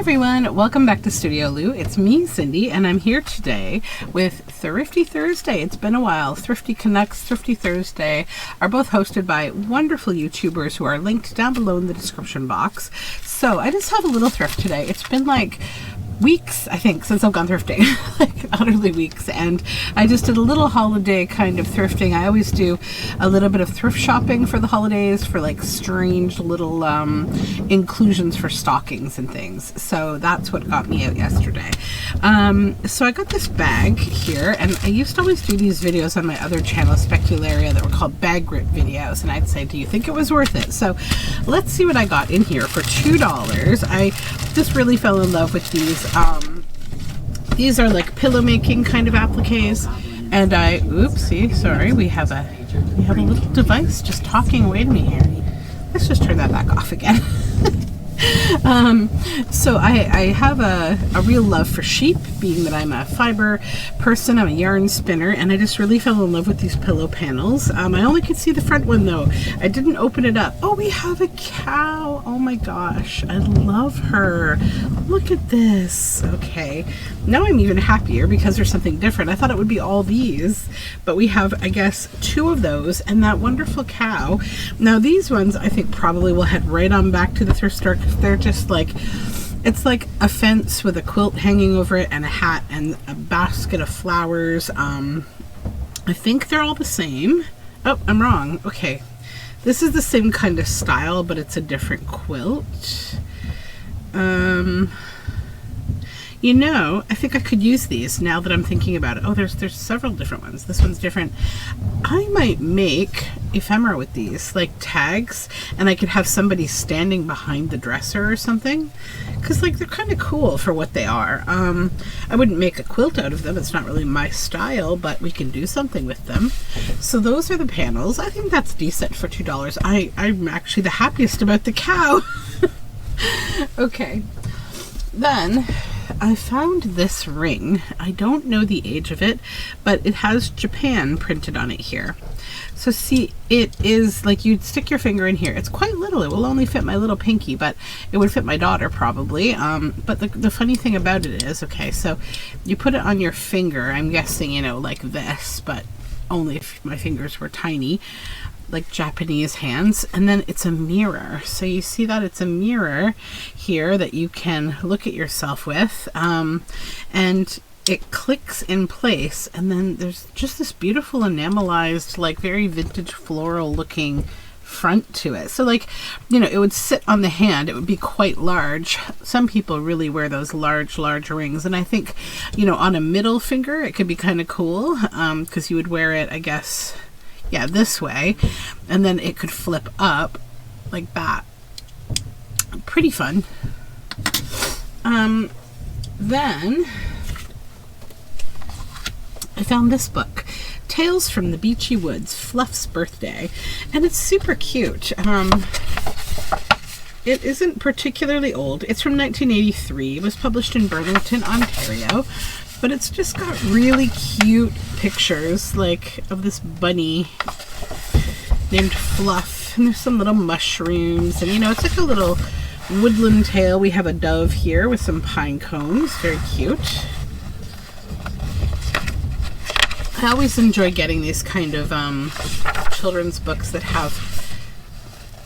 everyone, welcome back to Studioloo. It's me, Cindy, and I'm here today with Thrifty Thursday. It's been a while. Thrifty Canucks, Thrifty Thursday are both hosted by wonderful YouTubers who are linked down below in the description box. So I just have a little thrift today. It's been like weeks, I think, since I've gone thrifting, like utterly weeks, and I just did a little holiday kind of thrifting. I always do a little bit of thrift shopping for the holidays for like strange little inclusions for stockings and things. So that's what got me out yesterday. So I got this bag here, and I used to always do these videos on my other channel, Specularia, that were called bag grip videos, and I'd say, do you think it was worth it? So let's see what I got in here for $2. I just really fell in love with these. These are like pillow making kind of appliques, and oopsie, sorry, we have a little device just talking away to me here. Let's just turn that back off again. So I have a real love for sheep, being that I'm a fiber person, I'm a yarn spinner, and I just really fell in love with these pillow panels. I only could see the front one though. I didn't open it up. Oh, we have a cow. Oh my gosh, I love her. Look at this. Okay, now I'm even happier because there's something different. I thought it would be all these, but we have, I guess, 2 of those and that wonderful cow. Now these ones I think probably will head right on back to the thrift store. They're just like, it's like a fence with a quilt hanging over it and a hat and a basket of flowers. I think they're all the same. Oh, I'm wrong. Okay, this is the same kind of style, but it's a different quilt. You know, I think I could use these now that I'm thinking about it. Oh, there's several different ones. This one's different. I might make ephemera with these, like tags, and I could have somebody standing behind the dresser or something, because like they're kind of cool for what they are. I wouldn't make a quilt out of them. It's not really my style, but we can do something with them. So those are the panels. I think that's decent for $2. I'm actually the happiest about the cow. Okay, then I found this ring. I don't know the age of it, but it has Japan printed on it here. So see, it is like you'd stick your finger in here. It's quite little. It will only fit my little pinky, but it would fit my daughter probably. But the funny thing about it is, okay, so you put it on your finger. I'm guessing, you know, like this, but only if my fingers were tiny, like Japanese hands. And then it's a mirror. So you see that it's a mirror here that you can look at yourself with, and it clicks in place, and then there's just this beautiful enamelized, like very vintage floral looking front to it. So like, you know, it would sit on the hand. It would be quite large. Some people really wear those large rings, and I think, you know, on a middle finger it could be kind of cool, because you would wear it, I guess, yeah, this way, and then it could flip up like that. Pretty fun. Then I found this book, Tales from the Beachy Woods, Fluff's Birthday, and it's super cute. It isn't particularly old. It's from 1983. It was published in Burlington, Ontario. But it's just got really cute pictures, like of this bunny named Fluff, and there's some little mushrooms, and you know, it's like a little woodland tale. We have a dove here with some pine cones, very cute. I always enjoy getting these kind of children's books that have,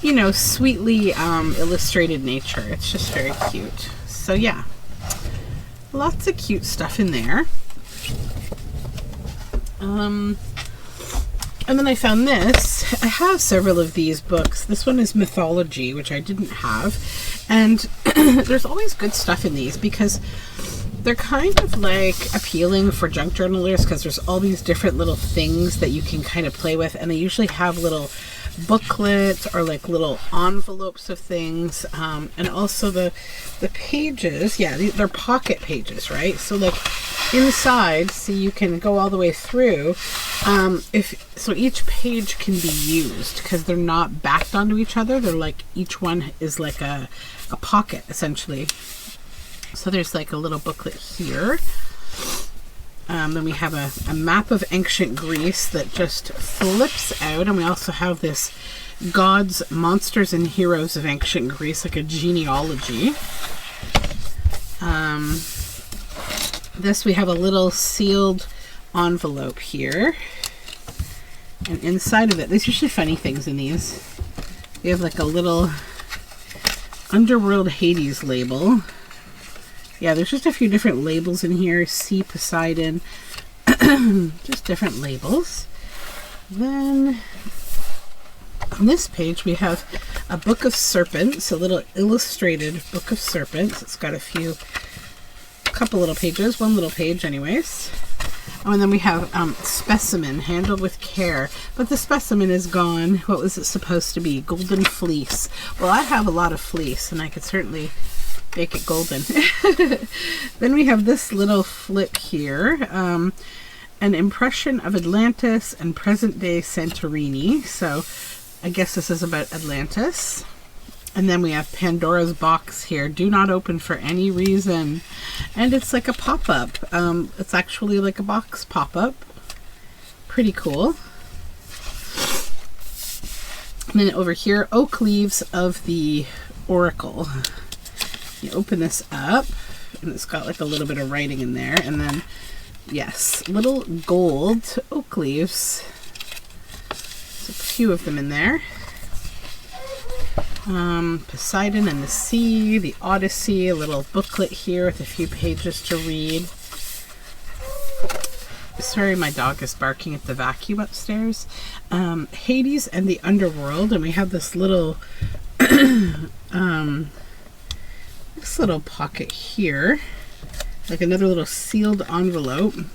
you know, sweetly illustrated nature. It's just very cute. So yeah. Lots of cute stuff in there. And then I found this. I have several of these books. This one is Mythology, which I didn't have. And there's always good stuff in these because they're kind of like appealing for junk journalers, because there's all these different little things that you can kind of play with, and they usually have little booklets or like little envelopes of things, and also the pages, yeah, they're pocket pages, right? So like inside, see, you can go all the way through, so each page can be used because they're not backed onto each other. They're like, each one is like a pocket essentially. So there's like a little booklet here. Then we have a map of ancient Greece that just flips out, and we also have this gods, monsters, and heroes of ancient Greece, like a genealogy. This, we have a little sealed envelope here. And inside of it, there's usually funny things in these. We have like a little Underworld Hades label. Yeah, there's just a few different labels in here. Sea Poseidon. Just different labels. Then on this page we have a Book of Serpents, a little illustrated Book of Serpents. It's got couple little pages, one little page anyways. Oh, and then we have Specimen, handled with care. But the specimen is gone. What was it supposed to be? Golden fleece. Well, I have a lot of fleece, and I could certainly make it golden. Then we have this little flip here. An impression of Atlantis and present-day Santorini. So I guess this is about Atlantis. And then we have Pandora's Box here. Do not open for any reason. And it's like a pop-up. It's actually like a box pop-up. Pretty cool. And then over here, Oak Leaves of the Oracle. You open this up, and it's got like a little bit of writing in there. And then, yes, little gold oak leaves. There's a few of them in there. Poseidon and the Sea, the Odyssey, a little booklet here with a few pages to read. Sorry, my dog is barking at the vacuum upstairs. Hades and the Underworld, and we have this little pocket here, like another little sealed envelope. And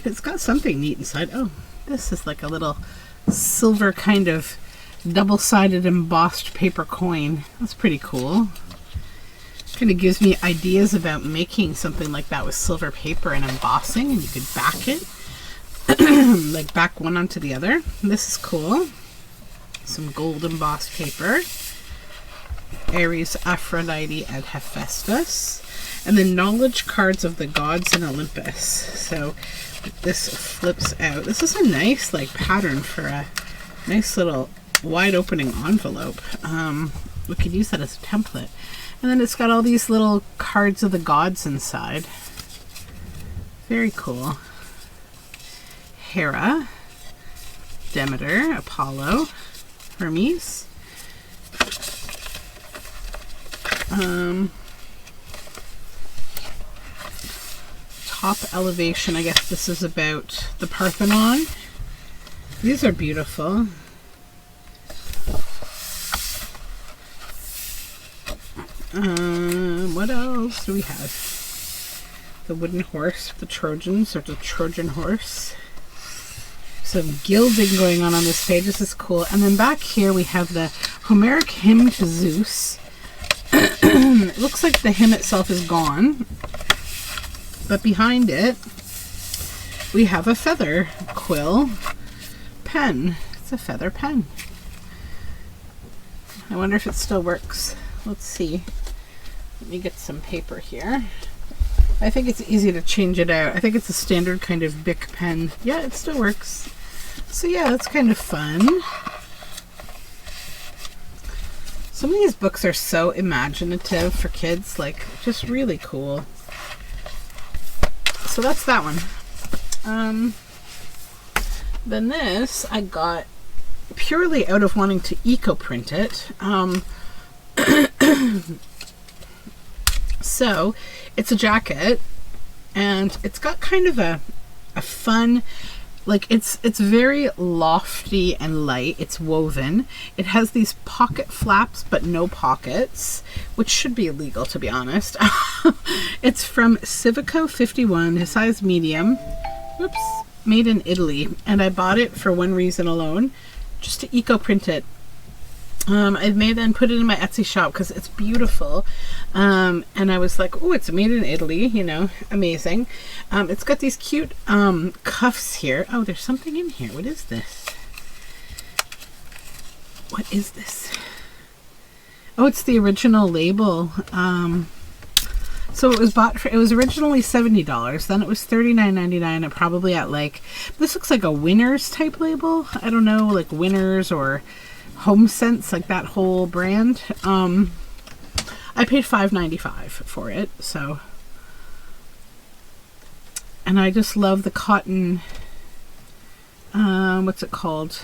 it's got something neat inside. Oh, this is like a little silver kind of double-sided embossed paper coin. That's pretty cool. Kind of gives me ideas about making something like that with silver paper and embossing, and you could back it like back one onto the other. This is cool. Some gold embossed paper. Ares, Aphrodite, and Hephaestus. And then knowledge cards of the gods in Olympus. So this flips out. This is a nice like pattern for a nice little wide opening envelope. We could use that as a template. And then it's got all these little cards of the gods inside. Very cool. Hera, Demeter, Apollo, Hermes. Top elevation, I guess this is about the Parthenon. These are beautiful. What else do we have? The wooden horse, the Trojans, or the Trojan horse. Some gilding going on this page. This is cool. And then back here we have the Homeric hymn to Zeus. It looks like the hymn itself is gone, but behind it we have a feather quill pen. It's a feather pen. I wonder if it still works. Let's see. Let me get some paper here. I think it's easy to change it out. I think it's a standard kind of Bic pen. Yeah, it still works. So yeah, that's kind of fun. Some of these books are so imaginative for kids, like just really cool. So that's that one. Then this I got purely out of wanting to eco-print it. So it's a jacket, and it's got kind of a fun, like it's very lofty and light. It's woven. It has these pocket flaps but no pockets, which should be illegal to be honest. It's from Civico 51, size medium. Oops, made in Italy, and I bought it for one reason alone, just to eco-print it. I may then put it in my Etsy shop because it's beautiful. And I was like, oh, it's made in Italy, you know, amazing. It's got these cute cuffs here. Oh, there's something in here. What is this? What is this? Oh, it's the original label. So it was it was originally $70, then it was $39.99, and probably at like, this looks like a Winners type label. I don't know, like Winners or Home Sense, like that whole brand. I paid $5.95 for it, so. And I just love the cotton, what's it called?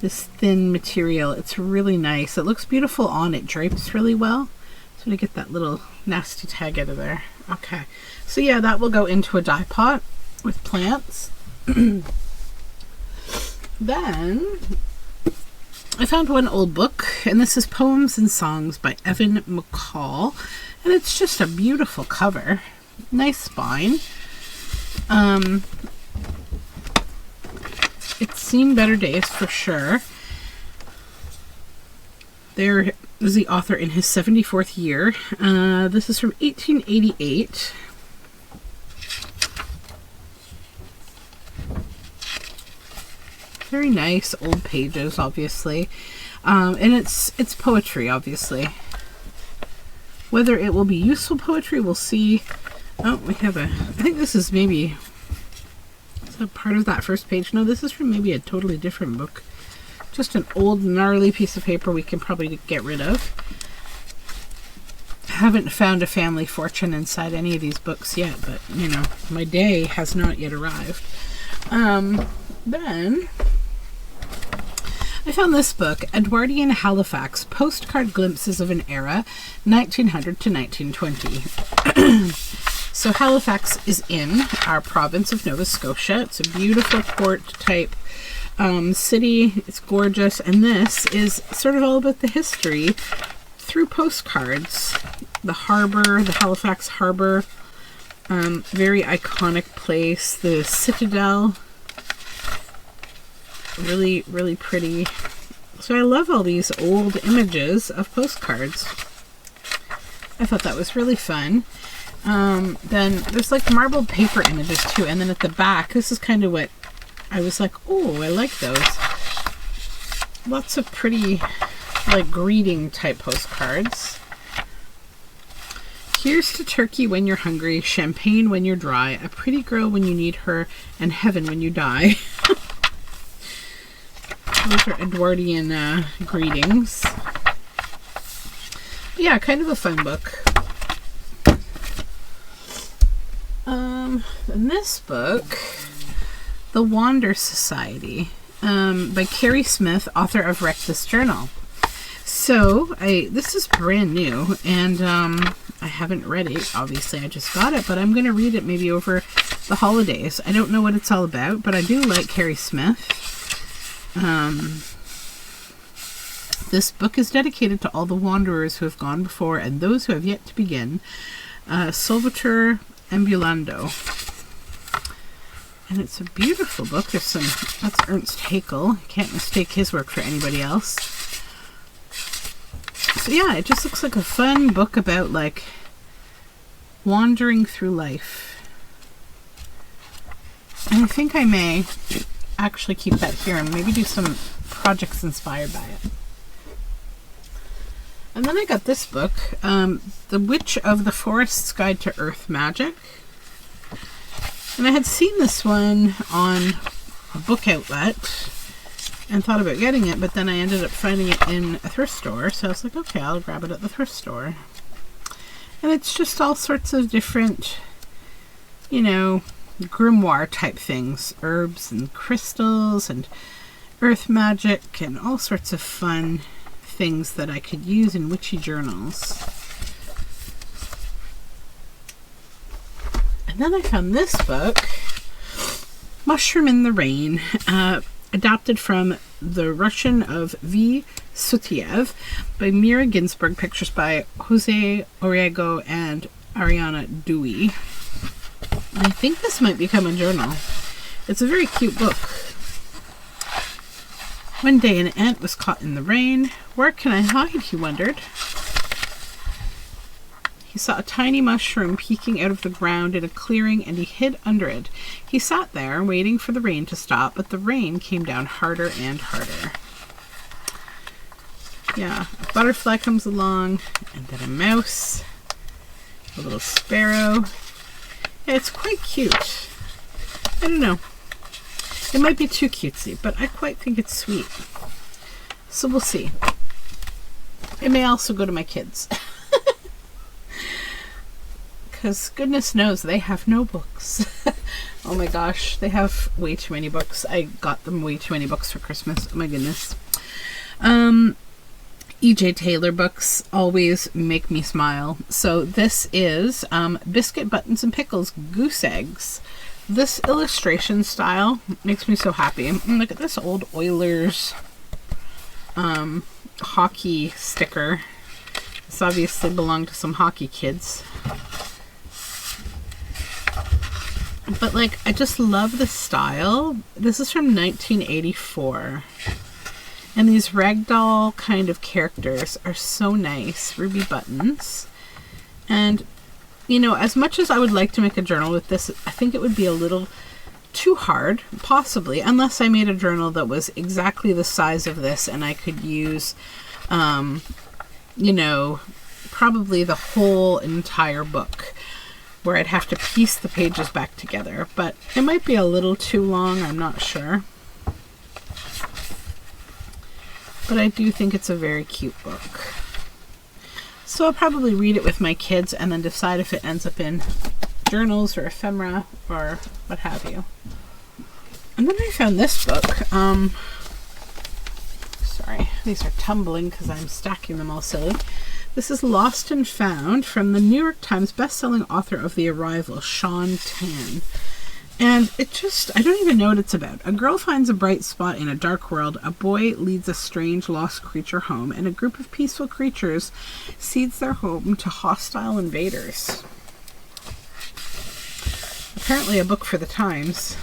This thin material. It's really nice. It looks beautiful on. It drapes really well. So to get that little nasty tag out of there. Okay. So yeah, that will go into a dye pot with plants. Then I found one old book, and this is Poems and Songs by Evan McCall, and it's just a beautiful cover. Nice spine. It's seen better days for sure. There is the author in his 74th year. This is from 1888. Very nice old pages, obviously. And it's poetry, obviously. Whether it will be useful poetry, we'll see. Oh, we have I think this is maybe... Is that part of that first page? No, this is from maybe a totally different book. Just an old, gnarly piece of paper we can probably get rid of. Haven't found a family fortune inside any of these books yet, but, you know, my day has not yet arrived. Then I found this book, Edwardian Halifax, Postcard Glimpses of an Era, 1900 to 1920. So Halifax is in our province of Nova Scotia. It's a beautiful port-type city. It's gorgeous. And this is sort of all about the history through postcards. The harbor, the Halifax harbor, very iconic place. The citadel. Really, really pretty. So I love all these old images of postcards. I thought that was really fun. Then there's like marbled paper images too. And then at the back, this is kind of what I was like, oh, I like those. Lots of pretty, like, greeting type postcards. Here's to Turkey when you're hungry, champagne when you're dry, a pretty girl when you need her, and heaven when you die. Those are Edwardian greetings. But yeah, kind of a fun book. In this book, The Wander Society, by Carrie Smith, author of Wreck This Journal. So, this is brand new, and I haven't read it. Obviously, I just got it, but I'm going to read it maybe over the holidays. I don't know what it's all about, but I do like Carrie Smith. This book is dedicated to all the wanderers who have gone before and those who have yet to begin. Solvitur Ambulando. And it's a beautiful book. There's some... That's Ernst Haeckel. Can't mistake his work for anybody else. So yeah, it just looks like a fun book about, like, wandering through life. And I think I may actually keep that here and maybe do some projects inspired by it. And then I got this book, The Witch of the Forest's Guide to Earth Magic. And I had seen this one on a book outlet and thought about getting it, but then I ended up finding it in a thrift store. So I was like, okay, I'll grab it at the thrift store. And it's just all sorts of different, you know, grimoire type things. Herbs and crystals and earth magic and all sorts of fun things that I could use in witchy journals. And then I found this book, Mushroom in the Rain, adapted from the Russian of V. Sutiev by Mira Ginsburg, pictures by Jose Orrego and Ariana Dewey. And I think this might become a journal. It's a very cute book. One day an ant was caught in the rain. Where can I hide, he wondered. He saw a tiny mushroom peeking out of the ground in a clearing, and he hid under it. He sat there, waiting for the rain to stop, but the rain came down harder and harder. Yeah, a butterfly comes along, and then a mouse, a little sparrow. Yeah, it's quite cute. I don't know. It might be too cutesy, but I quite think it's sweet. So we'll see. it may also go to my kids. Because goodness knows they have no books. Oh my gosh, they have way too many books. I got them way too many books for Christmas. Oh my goodness. E.J. Taylor books always make me smile. So this is Biscuit, Buttons, and Pickles Goose Eggs. This illustration style makes me so happy. And look at this old Oilers hockey sticker. This obviously belonged to some hockey kids. But like, I just love the style. This is from 1984. And these ragdoll kind of characters are so nice. Ruby buttons. And, you know, as much as I would like to make a journal with this, I think it would be a little too hard, possibly, unless I made a journal that was exactly the size of this and I could use, you know, probably the whole entire book, where I'd have to piece the pages back together. But it might be a little too long, I'm not sure. But I do think it's a very cute book. So I'll probably read it with my kids and then decide if it ends up in journals or ephemera or what have you. And then I found this book. Sorry, these are tumbling because I'm stacking them all silly. This is Lost and Found from the New York Times bestselling author of The Arrival, Sean Tan. And it just, I don't even know what it's about. A girl finds a bright spot in a dark world. A boy leads a strange lost creature home. And a group of peaceful creatures cedes their home to hostile invaders. Apparently a book for the times.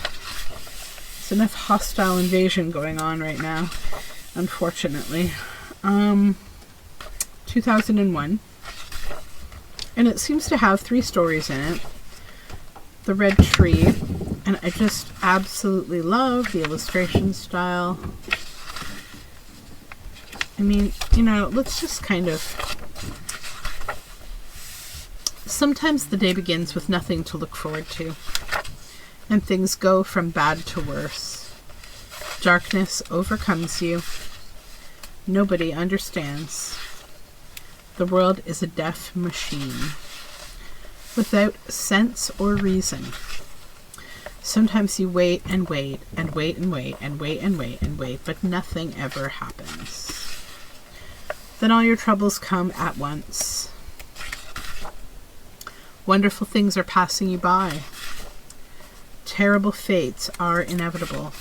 There's enough hostile invasion going on right now, unfortunately. 2001. And it seems to have 3 stories in it. The Red Tree, and I just absolutely love the illustration style. I mean, you know, let's just kind of... Sometimes the day begins with nothing to look forward to, and things go from bad to worse. Darkness overcomes you. Nobody understands. The world is a deaf machine, without sense or reason. Sometimes you wait and wait and wait and wait and wait and wait and wait, but nothing ever happens. Then all your troubles come at once. Wonderful things are passing you by. Terrible fates are inevitable.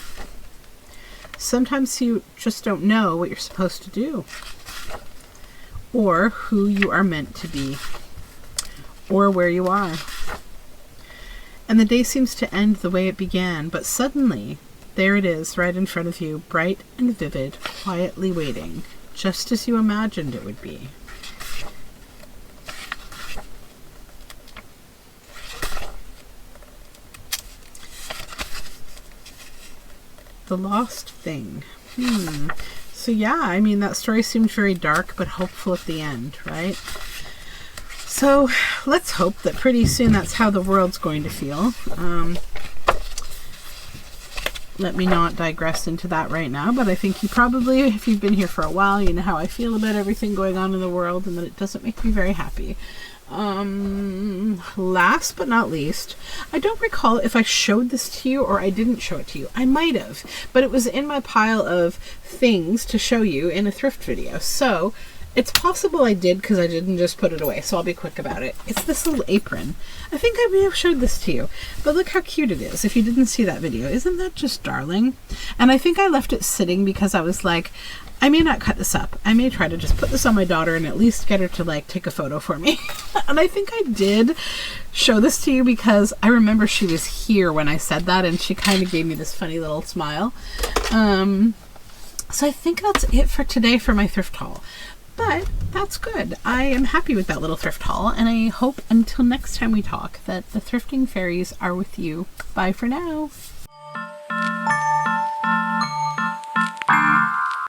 Sometimes you just don't know what you're supposed to do, or who you are meant to be, or where you are. And the day seems to end the way it began, but suddenly, there it is, right in front of you, bright and vivid, quietly waiting, just as you imagined it would be. The Lost Thing. So yeah, I mean, that story seemed very dark, but hopeful at the end, right? So let's hope that pretty soon that's how the world's going to feel. Let me not digress into that right now, but I think you probably, if you've been here for a while, you know how I feel about everything going on in the world and that it doesn't make me very happy. Last but not least, I don't recall if I showed this to you or I didn't show it to you. I might have, but it was in my pile of things to show you in a thrift video. So it's possible I did because I didn't just put it away, so I'll be quick about it. It's this little apron. I think I may have showed this to you, but look how cute it is if you didn't see that video. Isn't that just darling? And I think I left it sitting because I was like, I may not cut this up. I may try to just put this on my daughter and at least get her to like take a photo for me. And I think I did show this to you because I remember she was here when I said that and she kind of gave me this funny little smile. So I think that's it for today for my thrift haul. But that's good. I am happy with that little thrift haul, and I hope until next time we talk that the thrifting fairies are with you. Bye for now.